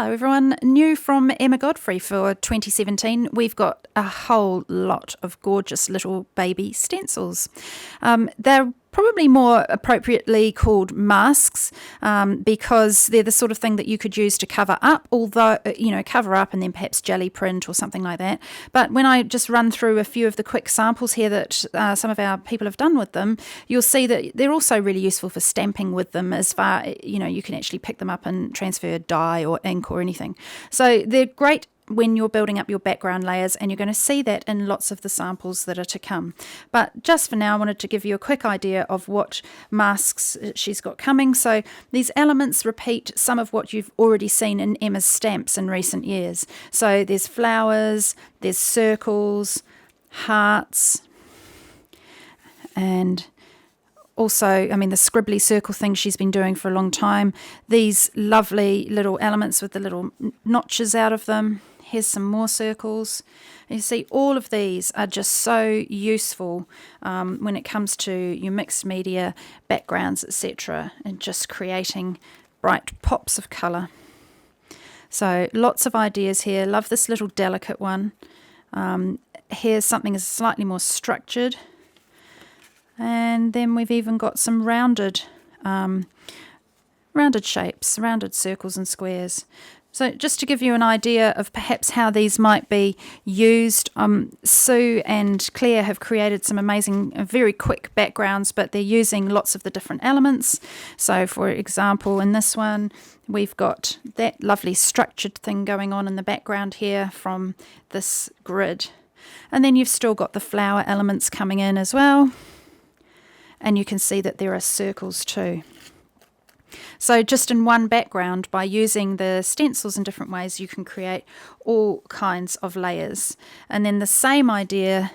Hello everyone, new from Emma Godfrey for 2017. We've got a whole lot of gorgeous little baby stencils. They're probably more appropriately called masks because they're the sort of thing that you could use to cover up, although, cover up and then perhaps jelly print or something like that. But when I just run through a few of the quick samples here that some of our people have done with them, you'll see that they're also really useful for stamping with them as far, you can actually pick them up and transfer dye or ink or anything. So they're great when you're building up your background layers, and you're going to see that in lots of the samples that are to come. But just for now, I wanted to give you a quick idea of what masks she's got coming. So these elements repeat some of what you've already seen in Emma's stamps in recent years. So there's flowers, there's circles, hearts, and also, the scribbly circle thing she's been doing for a long time. These lovely little elements with the little notches out of them. Here's some more circles. And you see all of these are just so useful when it comes to your mixed media backgrounds, etc., and just creating bright pops of colour. So lots of ideas here. Love this little delicate one. Here's something slightly more structured. And then we've even got some rounded shapes, rounded circles and squares. So just to give you an idea of perhaps how these might be used, Sue and Claire have created some amazing, very quick backgrounds, but they're using lots of the different elements. So for example, in this one, we've got that lovely structured thing going on in the background here from this grid. And then you've still got the flower elements coming in as well. And you can see that there are circles too. So just in one background, by using the stencils in different ways, you can create all kinds of layers. And then the same idea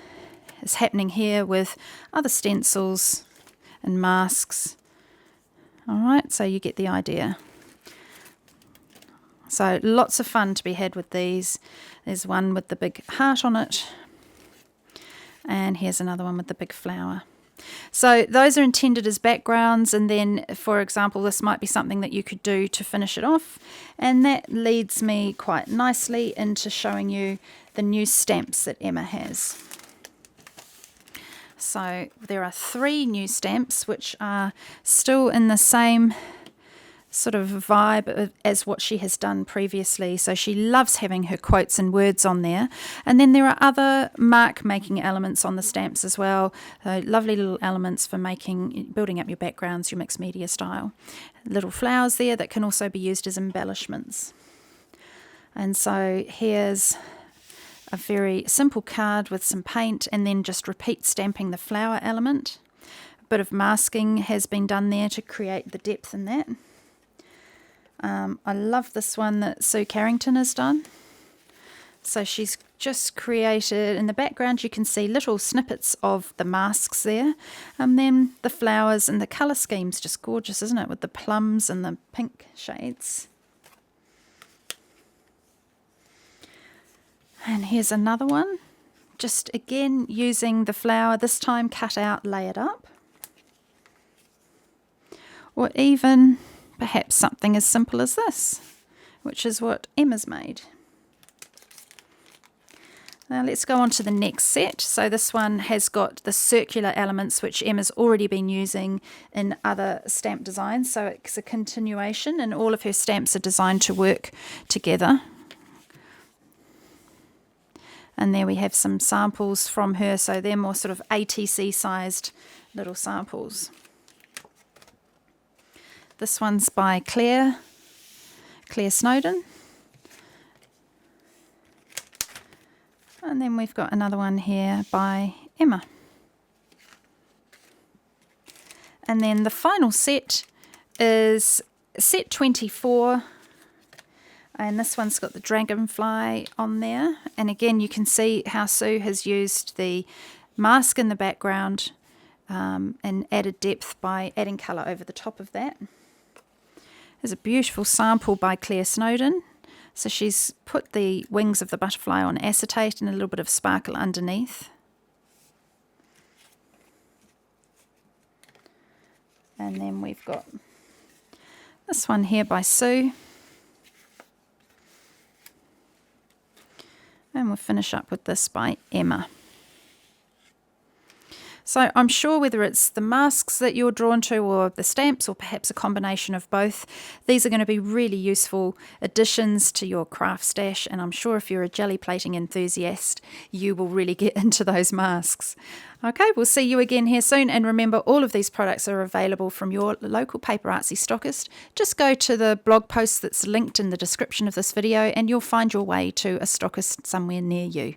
is happening here with other stencils and masks. All right, so you get the idea. So lots of fun to be had with these. There's one with the big heart on it. And here's another one with the big flower. So those are intended as backgrounds, and then, for example, this might be something that you could do to finish it off. And that leads me quite nicely into showing you the new stamps that Emma has. So there are 3 new stamps which are still in the same sort of vibe as what she has done previously. So she loves having her quotes and words on there. And then there are other mark making elements on the stamps as well. Lovely little elements for building up your backgrounds, your mixed media style. Little flowers there that can also be used as embellishments. And so here's a very simple card with some paint, and then just repeat stamping the flower element. A bit of masking has been done there to create the depth in that. I love this one that Sue Carrington has done. So she's just created, in the background you can see little snippets of the masks there, and then the flowers, and the colour scheme's just gorgeous, isn't it, with the plums and the pink shades. And here's another one, just again using the flower, this time cut out, layered up. Or even perhaps something as simple as this, which is what Emma's made. Now let's go on to the next set. So this one has got the circular elements which Emma's already been using in other stamp designs. So it's a continuation, and all of her stamps are designed to work together. And there we have some samples from her. So they're more sort of ATC sized little samples. This one's by Claire Snowden. And then we've got another one here by Emma. And then the final set is set 24. And this one's got the dragonfly on there. And again, you can see how Sue has used the mask in the background and added depth by adding colour over the top of that. There's a beautiful sample by Claire Snowden. So she's put the wings of the butterfly on acetate and a little bit of sparkle underneath. And then we've got this one here by Sue. finish up with this by Emma. So I'm sure whether it's the masks that you're drawn to or the stamps or perhaps a combination of both, these are going to be really useful additions to your craft stash, and I'm sure if you're a jelly plating enthusiast, you will really get into those masks. Okay, we'll see you again here soon, and remember all of these products are available from your local PaperArtsy stockist. Just go to the blog post that's linked in the description of this video and you'll find your way to a stockist somewhere near you.